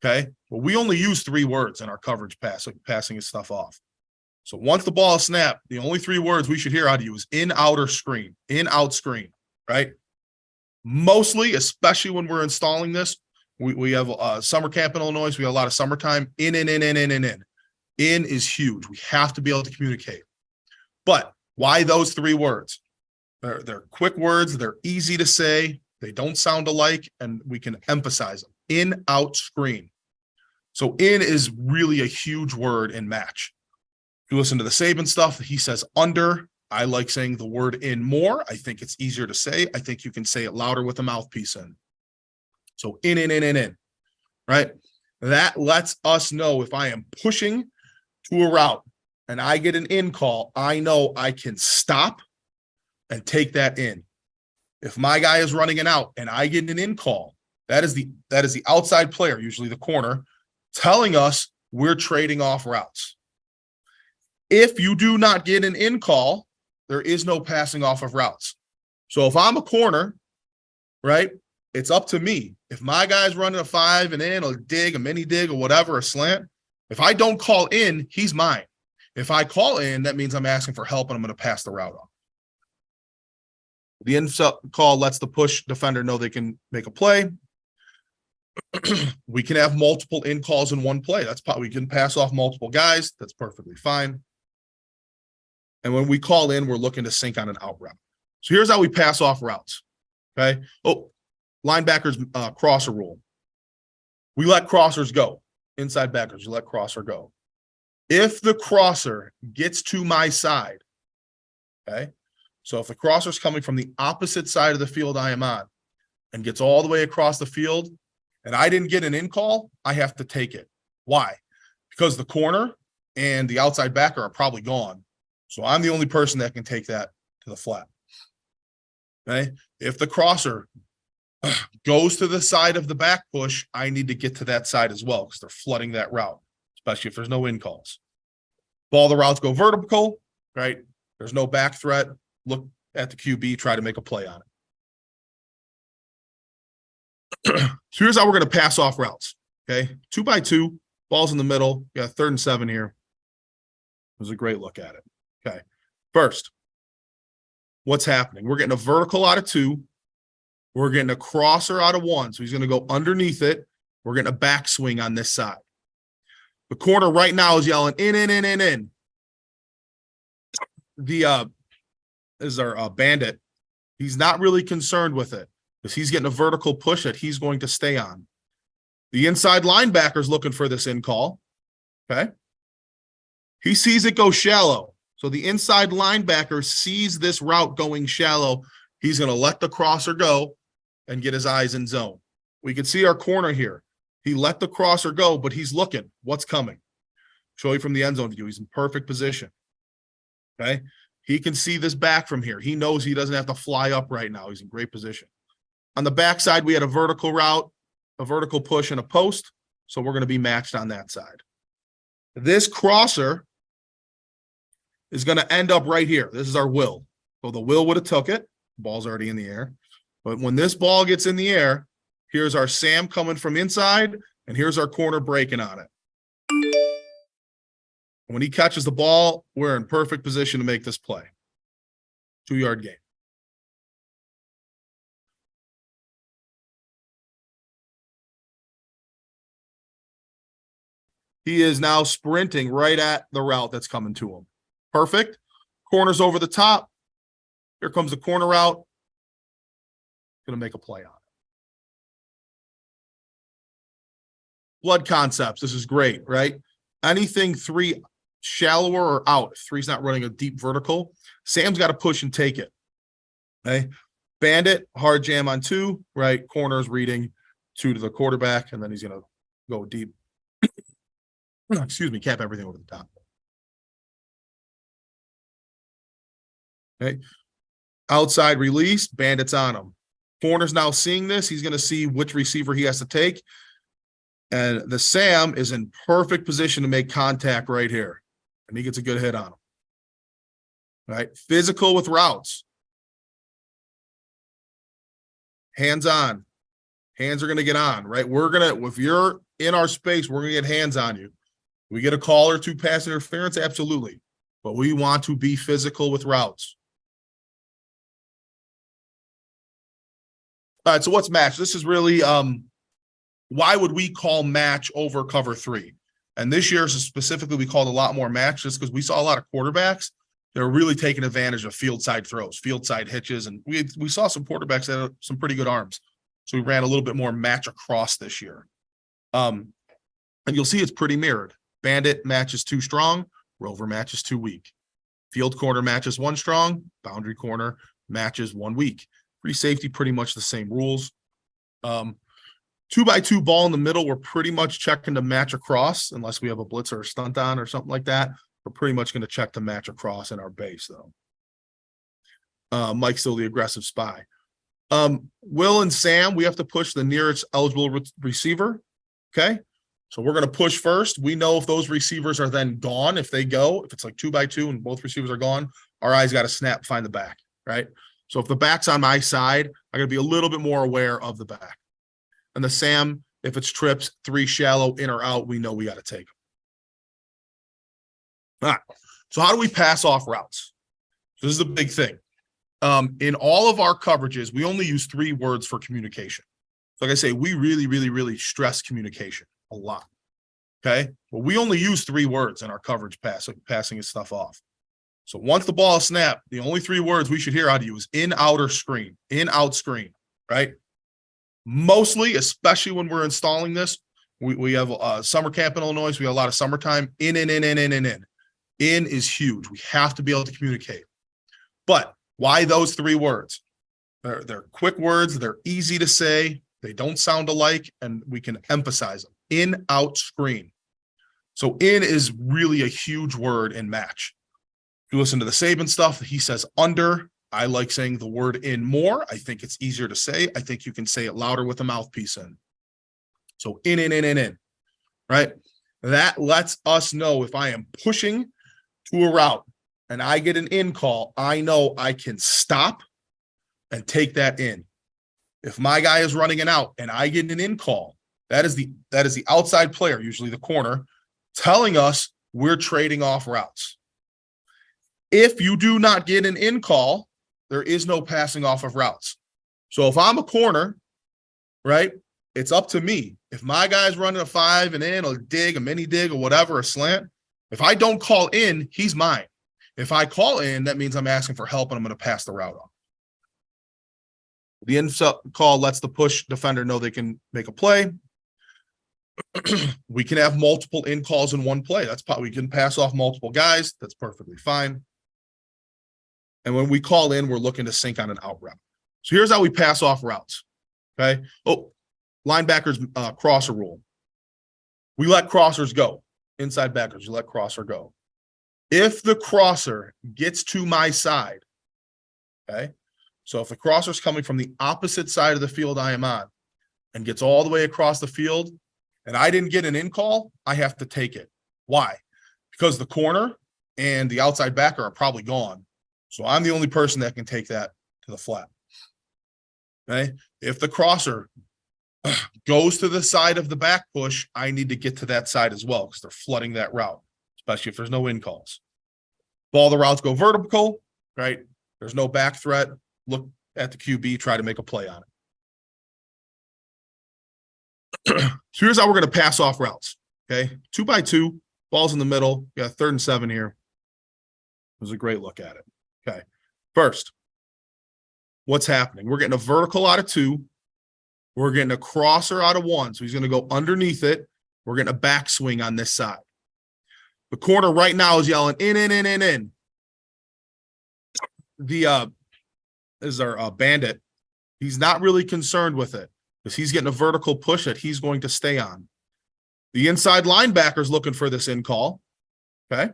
Okay. Well, we only use 3 words in our coverage pass, like passing his stuff off. So once the ball is snapped, the only 3 words we should hear out of you is in, out, or screen. In, out, screen. Right. Mostly, especially when we're installing this, we have summer camp in Illinois. So we have a lot of summertime. In. In is huge. We have to be able to communicate. But why those 3 words? They're quick words. They're easy to say. They don't sound alike, and we can emphasize them. In, out, screen. So in is really a huge word in match. If you listen to the Saban stuff, he says under. I like saying the word in more. I think it's easier to say. I think you can say it louder with a mouthpiece in. So in, right? That lets us know if I am pushing to a route and I get an in call, I know I can stop and take that in. If my guy is running an out and I get an in call, that is the outside player, usually the corner, telling us we're trading off routes. If you do not get an in call, there is no passing off of routes. So if I'm a corner, right, it's up to me. If my guy's running a 5 and in, or dig, a mini dig, or whatever, a slant, if I don't call in, he's mine. If I call in, that means I'm asking for help and I'm going to pass the route off. The in call lets the push defender know they can make a play. We can have multiple in calls in one play. We can pass off multiple guys. That's perfectly fine. And when we call in, we're looking to sync on an out route. So here's how we pass off routes. Okay. Oh, linebackers crosser rule. We let crossers go. Inside backers, you let crosser go. If the crosser gets to my side, okay. So if the crosser's coming from the opposite side of the field I am on and gets all the way across the field and I didn't get an in call, I have to take it. Why? Because the corner and the outside backer are probably gone. So I'm the only person that can take that to the flat. Okay. If the crosser goes to the side of the back push, I need to get to that side as well because they're flooding that route, especially if there's no in calls. If all the routes go vertical, right? There's no back threat. Look at the QB, try to make a play on it. So here's how we're going to pass off routes. Okay. 2 by 2, ball's in the middle. You got 3rd and 7 here. It was a great look at it. Okay. First, what's happening? We're getting a vertical out of 2. We're getting a crosser out of 1. So he's going to go underneath it. We're getting a backswing on this side. The corner right now is yelling in. The is our bandit. He's not really concerned with it because he's getting a vertical push that he's going to stay on. The inside linebacker's looking for this in call. Okay. He sees it go shallow. So the inside linebacker sees this route going shallow. He's going to let the crosser go and get his eyes in zone. We can see our corner here. He let the crosser go, but he's looking. What's coming? Show you from the end zone view. He's in perfect position. Okay. He can see this back from here. He knows he doesn't have to fly up right now. He's in great position. On the backside, we had a vertical route, a vertical push, and a post. So we're going to be matched on that side. This crosser is going to end up right here. This is our will. So the will would have took it. Ball's already in the air. But when this ball gets in the air, here's our Sam coming from inside, and here's our corner breaking on it. When he catches the ball, we're in perfect position to make this play. 2-yard gain. He is now sprinting right at the route that's coming to him. Perfect. Corner's over the top. Here comes the corner route. Going to make a play on it. Blood concepts. This is great, right? Anything 3 shallower or out. 3's not running a deep vertical. Sam's got to push and take it. Okay. Bandit, hard jam on 2, right? Corner's reading 2 to the quarterback, and then he's going to go deep. Excuse me, cap everything over the top. Okay. Outside release, Bandit's on him. Corner's now seeing this. He's going to see which receiver he has to take. And the Sam is in perfect position to make contact right here. And he gets a good hit on him. Right? Physical with routes. Hands on. Hands are going to get on, right? If you're in our space, we're going to get hands on you. We get a call or two pass interference, absolutely. But we want to be physical with routes. All right, so what's match? This is really, why would we call match over cover 3? And this year specifically, we called a lot more match just because we saw a lot of quarterbacks that were really taking advantage of field side throws, field side hitches. And we saw some quarterbacks that had some pretty good arms. So we ran a little bit more match across this year. And you'll see it's pretty mirrored. Bandit matches 2 strong, Rover matches 2 weak. Field corner matches 1 strong, boundary corner matches 1 weak. Free safety, pretty much the same rules. 2x2 ball in the middle, we're pretty much checking to match across, unless we have a blitz or a stunt on or something like that. We're pretty much going to check to match across in our base, though. Mike's still the aggressive spy. Will and Sam, we have to push the nearest eligible receiver. Okay. So we're going to push first. We know if those receivers are then gone, if they go, if it's like 2x2 and both receivers are gone, our eyes got to snap, find the back, right? So if the back's on my side, I got to be a little bit more aware of the back. And the Sam, if it's trips, 3 shallow, in or out, we know we got to take them. All right. So how do we pass off routes? This is the big thing. In all of our coverages, we only use 3 words for communication. So like I say, we really, really, really stress communication a lot. Okay. But we only use 3 words in our coverage passing his stuff off. So once the ball is snapped, the only 3 words we should hear out of you is in, out, or screen. In, out, screen. Right? Mostly, especially when we're installing this, we have summer camp in Illinois. So we have a lot of summertime. In. In is huge. We have to be able to communicate. But why those 3 words? They're quick words. They're easy to say. They don't sound alike, and we can emphasize them. In, out, screen. So in is really a huge word in match. If you listen to the Saban stuff, he says under. I like saying the word in more. I think it's easier to say. I think you can say it louder with a mouthpiece in. So in, right? That lets us know if I am pushing to a route and I get an in call, I know I can stop and take that in. If my guy is running an out and I get an in call, that is the outside player, usually the corner, telling us we're trading off routes. If you do not get an in call, there is no passing off of routes. So if I'm a corner, right, it's up to me. If my guy's running a 5 and in, a dig, a mini dig, or whatever, a slant, if I don't call in, he's mine. If I call in, that means I'm asking for help and I'm going to pass the route off. The in call lets the push defender know they can make a play. We can have multiple in calls in one play. We can pass off multiple guys. That's perfectly fine. And when we call in, we're looking to sync on an out route. So here's how we pass off routes. Okay. Oh, linebackers crosser rule. We let crossers go. Inside backers, you let crosser go. If the crosser gets to my side, okay. So if the crosser's coming from the opposite side of the field I am on and gets all the way across the field and I didn't get an in call, I have to take it. Why? Because the corner and the outside backer are probably gone. So I'm the only person that can take that to the flat. Okay. If the crosser goes to the side of the back push, I need to get to that side as well because they're flooding that route, especially if there's no in calls. If all the routes go vertical, right? There's no back threat. Look at the QB, try to make a play on it. So here's how we're going to pass off routes. Okay. 2x2, ball's in the middle. You got 3rd and 7 here. It was a great look at it. Okay. First, what's happening? We're getting a vertical out of 2. We're getting a crosser out of 1. So he's going to go underneath it. We're getting a backswing on this side. The corner right now is yelling in. Is our bandit. He's not really concerned with it because he's getting a vertical push that he's going to stay on. The inside linebacker's looking for this in call. Okay.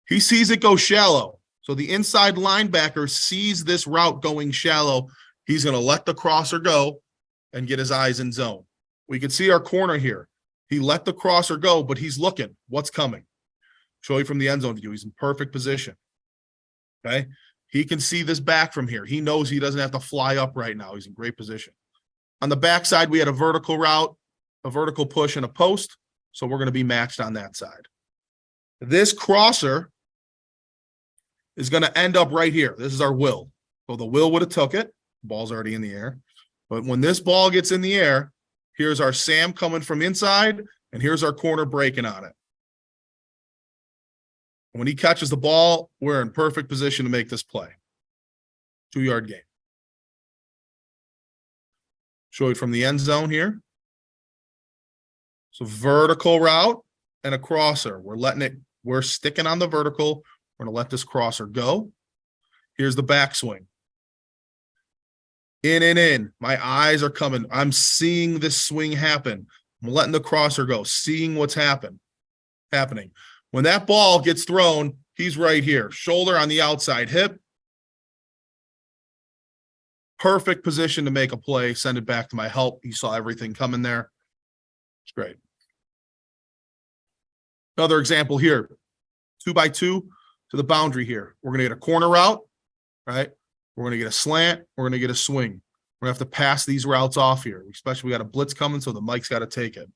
He sees it go shallow. So the inside linebacker sees this route going shallow. He's going to let the crosser go and get his eyes in zone. We can see our corner here. He let the crosser go, but he's looking. What's coming? Show you from the end zone view. He's in perfect position. Okay. He can see this back from here. He knows he doesn't have to fly up right now. He's in great position. On the backside, we had a vertical route, a vertical push, and a post. So we're going to be matched on that side. This crosser is going to end up right here. This is our will. So the will would have took it. Ball's already in the air. But when this ball gets in the air, here's our Sam coming from inside, and here's our corner breaking on it. When he catches the ball, we're in perfect position to make this play. 2-yard gain. Show it from the end zone here. So vertical route and a crosser. We're sticking on the vertical. We're going to let this crosser go. Here's the backswing. In. My eyes are coming. I'm seeing this swing happen. I'm letting the crosser go, seeing what's happening. When that ball gets thrown, he's right here. Shoulder on the outside hip. Perfect position to make a play. Send it back to my help. He saw everything coming there. It's great. Another example here. 2x2 to the boundary here. We're going to get a corner route, right? We're going to get a slant. We're going to get a swing. We're going to have to pass these routes off here. Especially we got a blitz coming, so the Mike's got to take it.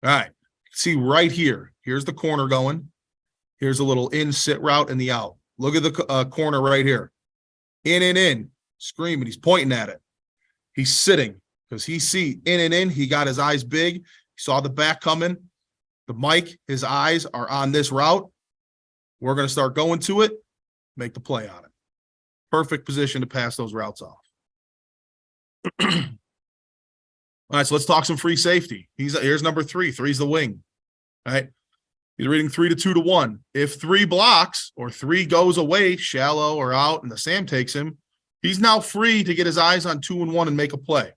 All right. See right here. Here's the corner going. Here's a little in-sit route and the out. Look at the corner right here. In. Screaming. He's pointing at it. He's sitting because he see in. He got his eyes big. He saw the back coming. The Mike, his eyes are on this route. We're going to start going to it, make the play on it. Perfect position to pass those routes off. All right, so let's talk some free safety. Here's number 3. 3's the wing. All right. He's reading 3 to 2 to 1. If 3 blocks or 3 goes away, shallow or out, and the Sam takes him, he's now free to get his eyes on 2 and 1 and make a play.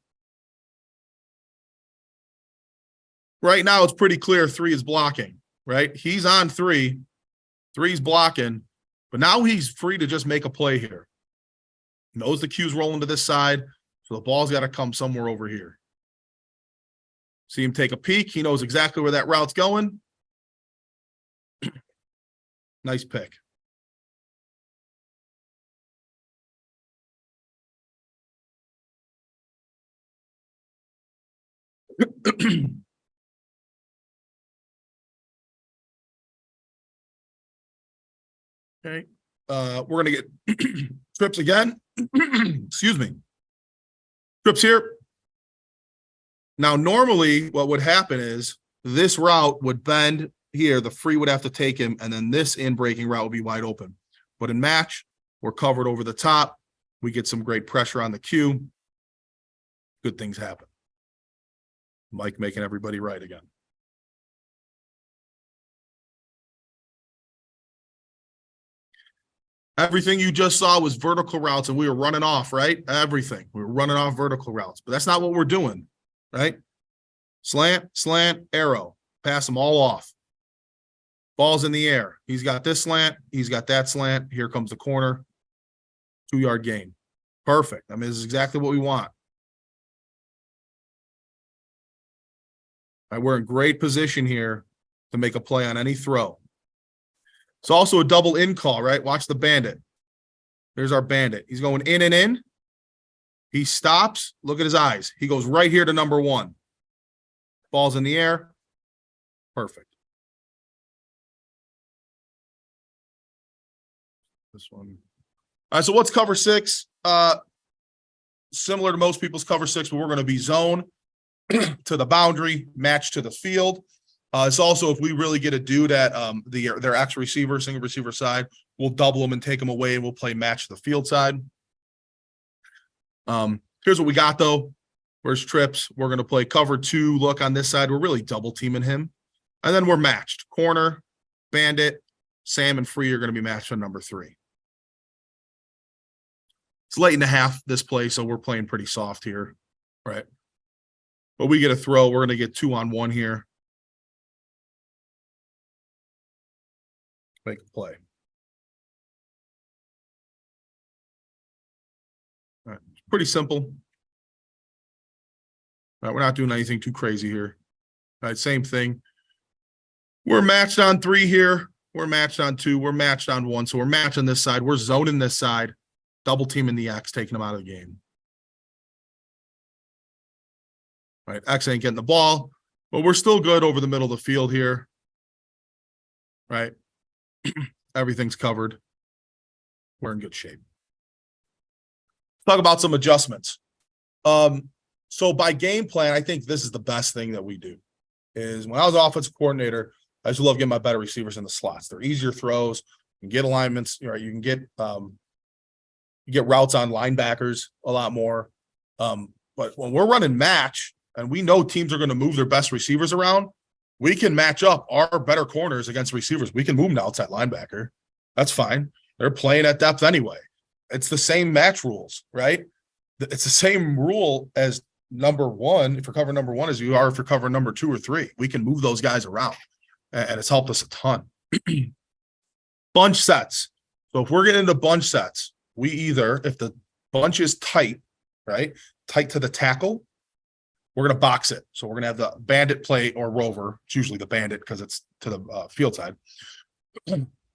Right now, it's pretty clear 3 is blocking, right? He's on 3. 3's blocking, but now he's free to just make a play here. He knows the cue's rolling to this side, so the ball's got to come somewhere over here. See him take a peek. He knows exactly where that route's going. Nice pick. Okay. We're going to get trips again. Excuse me. Trips here. Now, normally what would happen is this route would bend here. The free would have to take him, and then this in-breaking route would be wide open. But in match, we're covered over the top. We get some great pressure on the cue. Good things happen. Mike making everybody right again. Everything you just saw was vertical routes, and we were running off, right? Everything. We were running off vertical routes, but that's not what we're doing, right? Slant, arrow. Pass them all off. Ball's in the air. He's got this slant. He's got that slant. Here comes the corner. 2-yard gain. Perfect. I mean, this is exactly what we want. All right, we're in great position here to make a play on any throw. It's also a double in call, right? Watch the bandit. There's our bandit. He's going in and in. He stops. Look at his eyes. He goes right here to number 1. Ball's in the air. Perfect. This one. All right, so what's cover 6? Similar to most people's cover 6, but we're going to be zone to the boundary, match to the field. It's also, if we really get a dude at their X receiver, single receiver side, we'll double them and take them away, and we'll play match the field side. Here's what we got, though. Where's trips? We're going to play cover 2. Look on this side. We're really double teaming him. And then we're matched. Corner, bandit, Sam, and free are going to be matched on number 3. It's late in the half this play, so we're playing pretty soft here, right? But we get a throw. We're going to get 2-on-1 here. make a play. All right. Pretty simple. All right, we're not doing anything too crazy here. All right, same thing. We're matched on 3 here. We're matched on 2. We're matched on 1. So we're matching this side. We're zoning this side. Double teaming the X, taking them out of the game. All right, X ain't getting the ball, but we're still good over the middle of the field here. Right? Everything's covered. We're in good shape. Talk about some adjustments. So by game plan, I think this is the best thing that we do. Is when I was offensive coordinator, I used to love getting my better receivers in the slots. They're easier throws. You can get alignments. You know, you can get routes on linebackers a lot more. But when we're running match and we know teams are going to move their best receivers around, we can match up our better corners against receivers. We can move them to outside linebacker. That's fine. They're playing at depth anyway. It's the same match rules, right? It's the same rule as number 1. If you're covering number 1 as you are if you're covering number 2 or 3. We can move those guys around, and it's helped us a ton. Bunch sets. So if we're getting into bunch sets, we either, if the bunch is tight, right, tight to the tackle, we're going to box it. So we're going to have the bandit play or rover. It's usually the bandit because it's to the field side.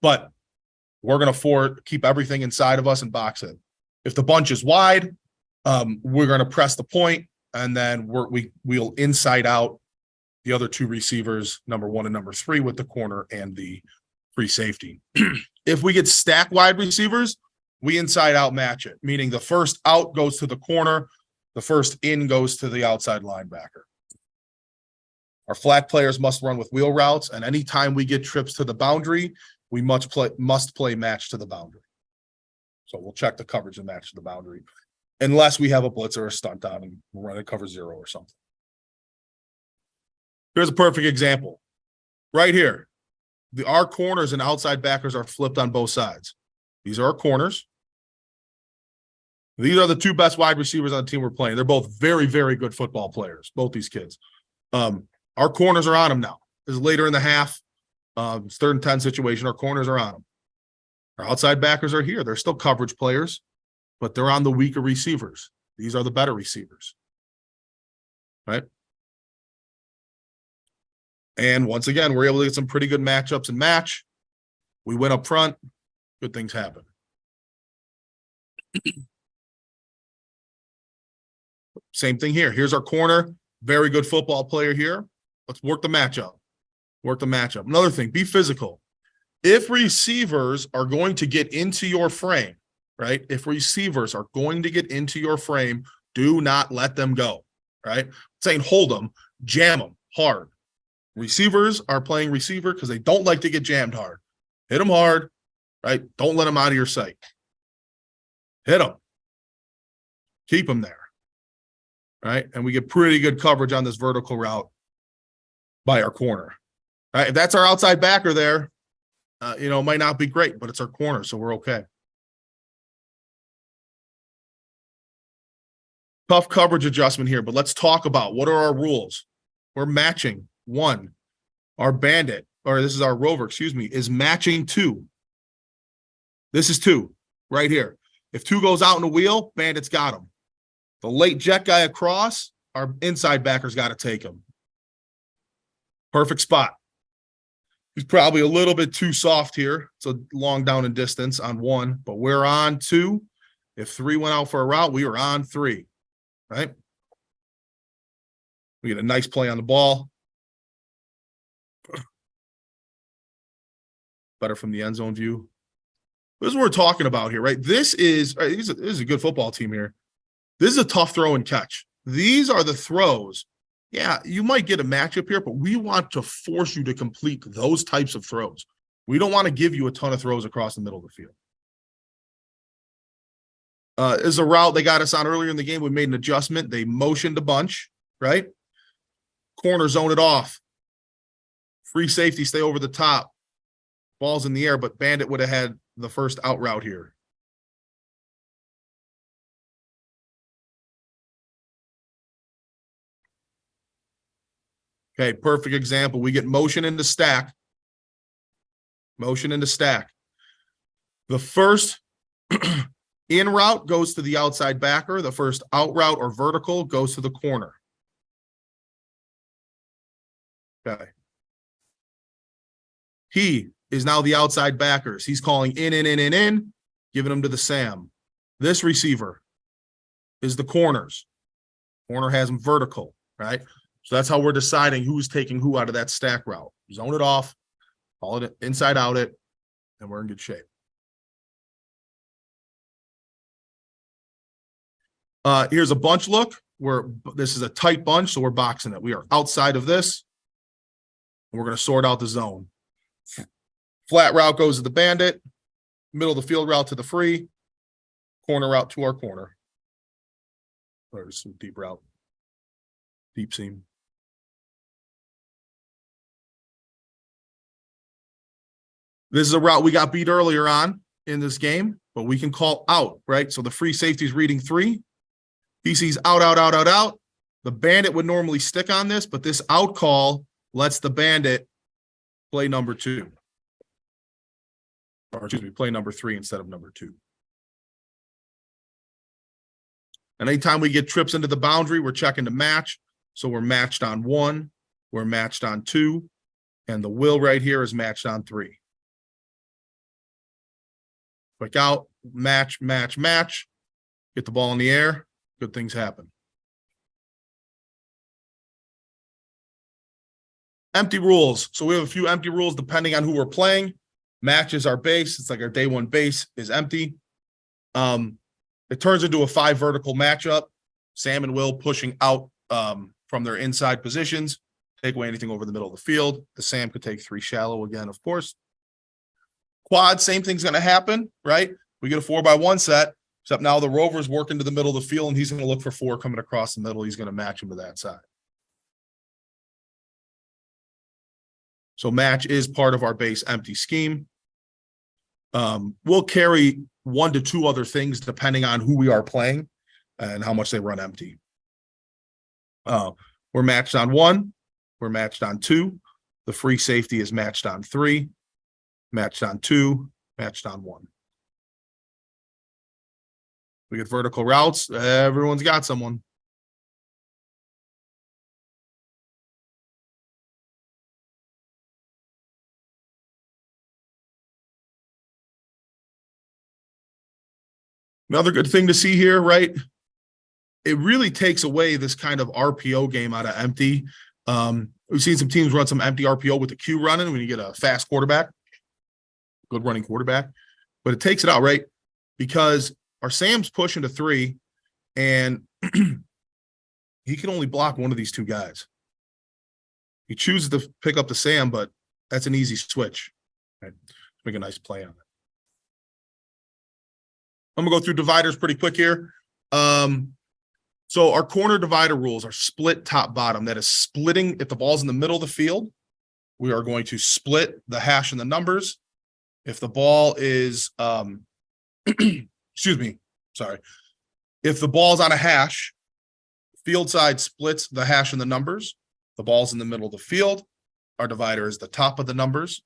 But we're going to keep everything inside of us and box it. If the bunch is wide, we're going to press the point, and then we'll inside out the other 2 receivers, number 1 and number 3, with the corner and the free safety. If we get stack wide receivers, we inside out match it, meaning the first out goes to the corner, the first in goes to the outside linebacker. Our flat players must run with wheel routes, and anytime we get trips to the boundary, we must play match to the boundary. So we'll check the coverage and match to the boundary, unless we have a blitz or a stunt on and we're running cover 0 or something. Here's a perfect example. Right here. Our corners and outside backers are flipped on both sides. These are our corners. These are the 2 best wide receivers on the team we're playing. They're both very, very good football players, both these kids. Our corners are on them now. This is later in the half. It's 3rd and 10 situation. Our corners are on them. Our outside backers are here. They're still coverage players, but they're on the weaker receivers. These are the better receivers. Right? And once again, we're able to get some pretty good matchups and match. We win up front. Good things happen. Same thing here. Here's our corner. Very good football player here. Let's work the matchup. Another thing, be physical. If receivers are going to get into your frame, right? If receivers are going to get into your frame, do not let them go, right? I'm saying hold them, jam them hard. Receivers are playing receiver because they don't like to get jammed hard. Hit them hard, right? Don't let them out of your sight. Hit them. Keep them there, right? And we get pretty good coverage on this vertical route by our corner. Right? If that's our outside backer there, it might not be great, but it's our corner, so we're okay. Tough coverage adjustment here, but let's talk about what are our rules. We're matching 1. Our bandit, or this is our rover, is matching 2. This is 2 right here. If 2 goes out in the wheel, bandit's got him. The late jet guy across, our inside backer's got to take him. Perfect spot. He's probably a little bit too soft here. It's a long down and distance on 1, but we're on 2. If 3 went out for a route, we are on 3, right? We get a nice play on the ball. Better from the end zone view. This is what we're talking about here, right? This is a good football team here. This is a tough throw and catch. These are the throws. Yeah, you might get a matchup here, but we want to force you to complete those types of throws. We don't want to give you a ton of throws across the middle of the field. Is a route they got us on earlier in the game. We made an adjustment. They motioned a bunch, right? Corner zone it off. Free safety, stay over the top. Ball's in the air, but bandit would have had the first out route here. Okay, perfect example. We get motion into stack. Motion into stack. The first in route goes to the outside backer. The first out route or vertical goes to the corner. Okay. He is now the outside backers. He's calling in, giving them to the Sam. This receiver is the corners. Corner has them vertical, right? So that's how we're deciding who's taking who out of that stack route. Zone it off, call it inside out it, and we're in good shape. Here's a bunch look where this is a tight bunch, so we're boxing it. We are outside of this, and we're going to sort out the zone. Flat route goes to the bandit, middle of the field route to the free, corner route to our corner. Or some deep route, deep seam. This is a route we got beat earlier on in this game, but we can call out, right? So the free safety is reading 3. He sees out. The bandit would normally stick on this, but this out call lets the bandit play number 2. Or excuse me, play number 3 instead of number 2. And anytime we get trips into the boundary, we're checking to match. So we're matched on 1, we're matched on 2, and the will right here is matched on 3. Quick out, match. Get the ball in the air, good things happen. Empty rules. So we have a few empty rules depending on who we're playing. Match is our base. It's like our day 1 base is empty. It turns into a 5 vertical matchup. Sam and Will pushing out from their inside positions. Take away anything over the middle of the field. The Sam could take 3 shallow again, of course. Quad, same thing's going to happen, right? We get a 4x1 set, except now the Rover's working to the middle of the field, and he's going to look for 4 coming across the middle. He's going to match him to that side. So match is part of our base empty scheme. We'll carry 1 to 2 other things depending on who we are playing and how much they run empty. We're matched on 1. We're matched on 2. The free safety is matched on 3. Matched on 2. Matched on 1. We get vertical routes. Everyone's got someone. Another good thing to see here, right? It really takes away this kind of RPO game out of empty. We've seen some teams run some empty RPO with the Q running when you get a fast quarterback, good running quarterback, but it takes it out, right? Because our Sam's pushing to 3, and he can only block one of these 2 guys. He chooses to pick up the Sam, but that's an easy switch. Right? Make a nice play on it. I'm going to go through dividers pretty quick here. So our corner divider rules are split top bottom. That is splitting. If the ball's in the middle of the field, we are going to split the hash and the numbers. If the ball is, excuse me, sorry. If the ball's on a hash, field side splits the hash and the numbers. The ball's in the middle of the field. Our divider is the top of the numbers.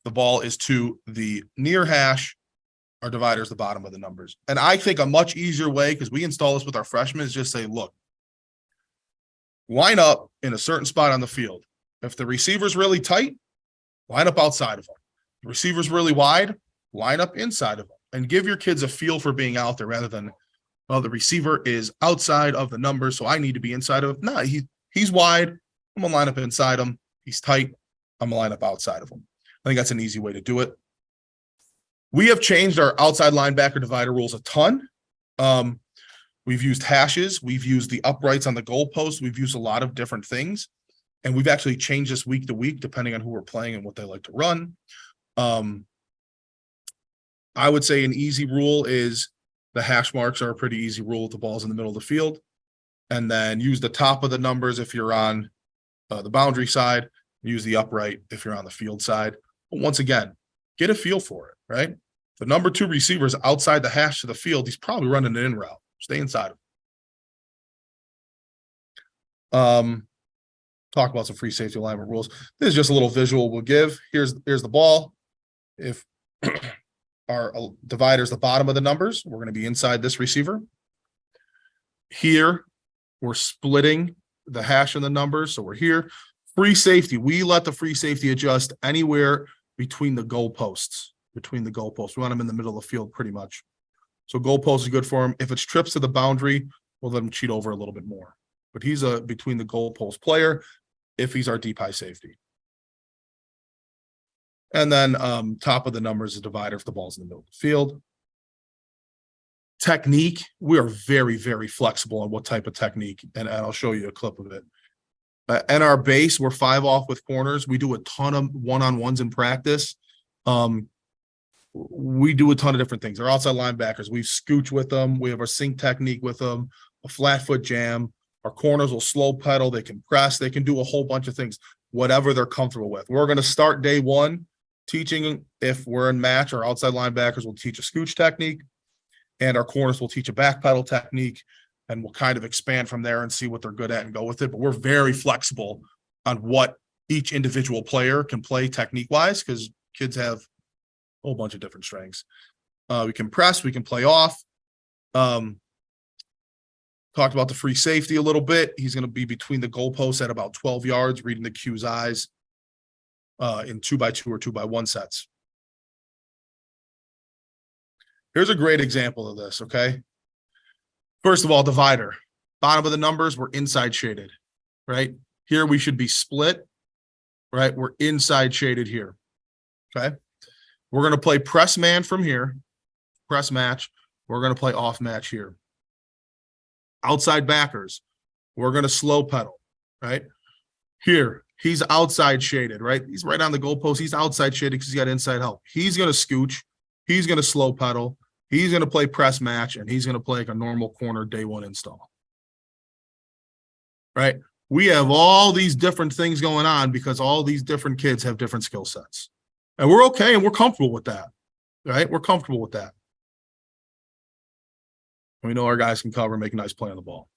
The ball is to the near hash. Our divider is the bottom of the numbers. And I think a much easier way, because we install this with our freshmen, is just say, look, line up in a certain spot on the field. If the receiver's really tight, line up outside of them. The receiver's really wide, line up inside of them. And give your kids a feel for being out there rather than, well, the receiver is outside of the numbers, so I need to be inside of him. No, he's wide. I'm going to line up inside him. He's tight. I'm going to line up outside of him. I think that's an easy way to do it. We have changed our outside linebacker divider rules a ton. We've used hashes. We've used the uprights on the goalpost. We've used a lot of different things. And we've actually changed this week to week, depending on who we're playing and what they like to run. I would say an easy rule is the hash marks are a pretty easy rule if the ball's in the middle of the field. And then use the top of the numbers if you're on the boundary side. Use the upright if you're on the field side. But once again, get a feel for it, right? The number 2 receiver is outside the hash to the field. He's probably running an in route. Stay inside of him. Talk about some free safety alignment rules. This is just a little visual we'll give. Here's the ball. If our divider is the bottom of the numbers, we're going to be inside this receiver. Here, we're splitting the hash in the numbers. So we're here. Free safety. We let the free safety adjust anywhere between the goalposts. We want him in the middle of the field pretty much. So goalpost is good for him. If it's trips to the boundary, we'll let him cheat over a little bit more. But he's a between the goalpost player if he's our deep high safety. And then top of the numbers is a divider if the ball's in the middle of the field. Technique, we are very, very flexible on what type of technique, and I'll show you a clip of it. And our base, we're 5 off with corners. We do a ton of one-on-ones in practice. We do a ton of different things. Our outside linebackers, we scooch with them. We have our sink technique with them, a flat foot jam. Our corners will slow pedal. They can press. They can do a whole bunch of things, whatever they're comfortable with. We're going to start day one teaching, if we're in match, our outside linebackers will teach a scooch technique, and our corners will teach a back pedal technique, and we'll kind of expand from there and see what they're good at and go with it. But we're very flexible on what each individual player can play technique-wise, because kids have a whole bunch of different strengths. We can press, we can play off. Talked about the free safety a little bit. He's going to be between the goalposts at about 12 yards, reading the Q's eyes in 2x2 or 2x1 sets. Here's a great example of this, okay? First of all, divider. Bottom of the numbers, we're inside shaded, right? Here we should be split, right? We're inside shaded here, okay? We're going to play press man from here, press match. We're going to play off match here. Outside backers, we're going to slow pedal, right? Here, he's outside shaded, right? He's right on the goalpost. He's outside shaded because he's got inside help. He's going to scooch. He's going to slow pedal. He's going to play press match, and he's going to play like a normal corner day one install, right? We have all these different things going on because all these different kids have different skill sets. And we're okay, and we're comfortable with that, right? We're comfortable with that. We know our guys can cover and make a nice play on the ball.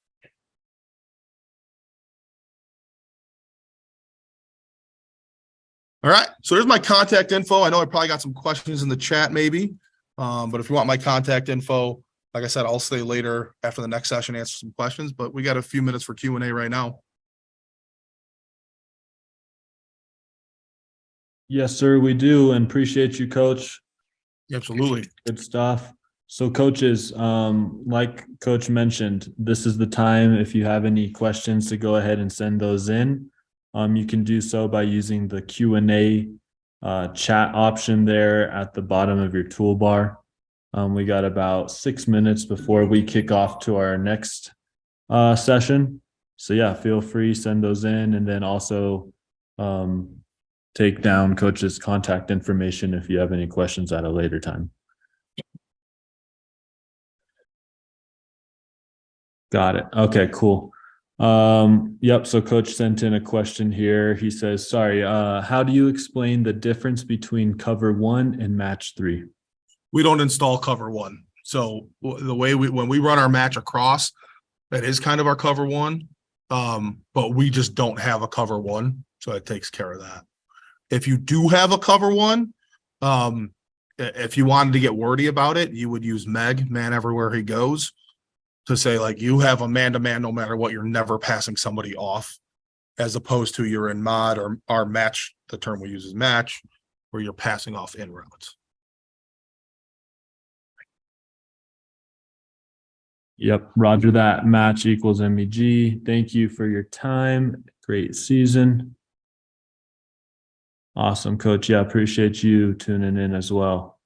All right, so there's my contact info. I know I probably got some questions in the chat maybe, but if you want my contact info, like I said, I'll stay later after the next session, answer some questions, but we got a few minutes for Q&A right now.
Yes, sir, we do, and appreciate you, Coach.
Absolutely.
Good stuff. So coaches, like Coach mentioned, this is the time if you have any questions to go ahead and send those in. You can do so by using the Q&A chat option there at the bottom of your toolbar. We got about 6 minutes before we kick off to our next session. So yeah, feel free, send those in, and then also take down Coach's contact information if you have any questions at a later time. Got it. Okay, cool. Yep. So Coach sent in a question here. He says, sorry, how do you explain the difference between cover 1 and match 3?
We don't install cover 1. So the way when we run our match across, that is kind of our cover 1. But we just don't have a cover 1. So it takes care of that. If you do have a cover 1, if you wanted to get wordy about it, you would use Meg, man everywhere he goes, to say, like, you have a man-to-man no matter what, you're never passing somebody off, as opposed to you're in mod or our match, the term we use is match, where you're passing off in routes.
Yep, roger that. Match equals MEG. Thank you for your time. Great season. Awesome, Coach. Yeah, appreciate you tuning in as well.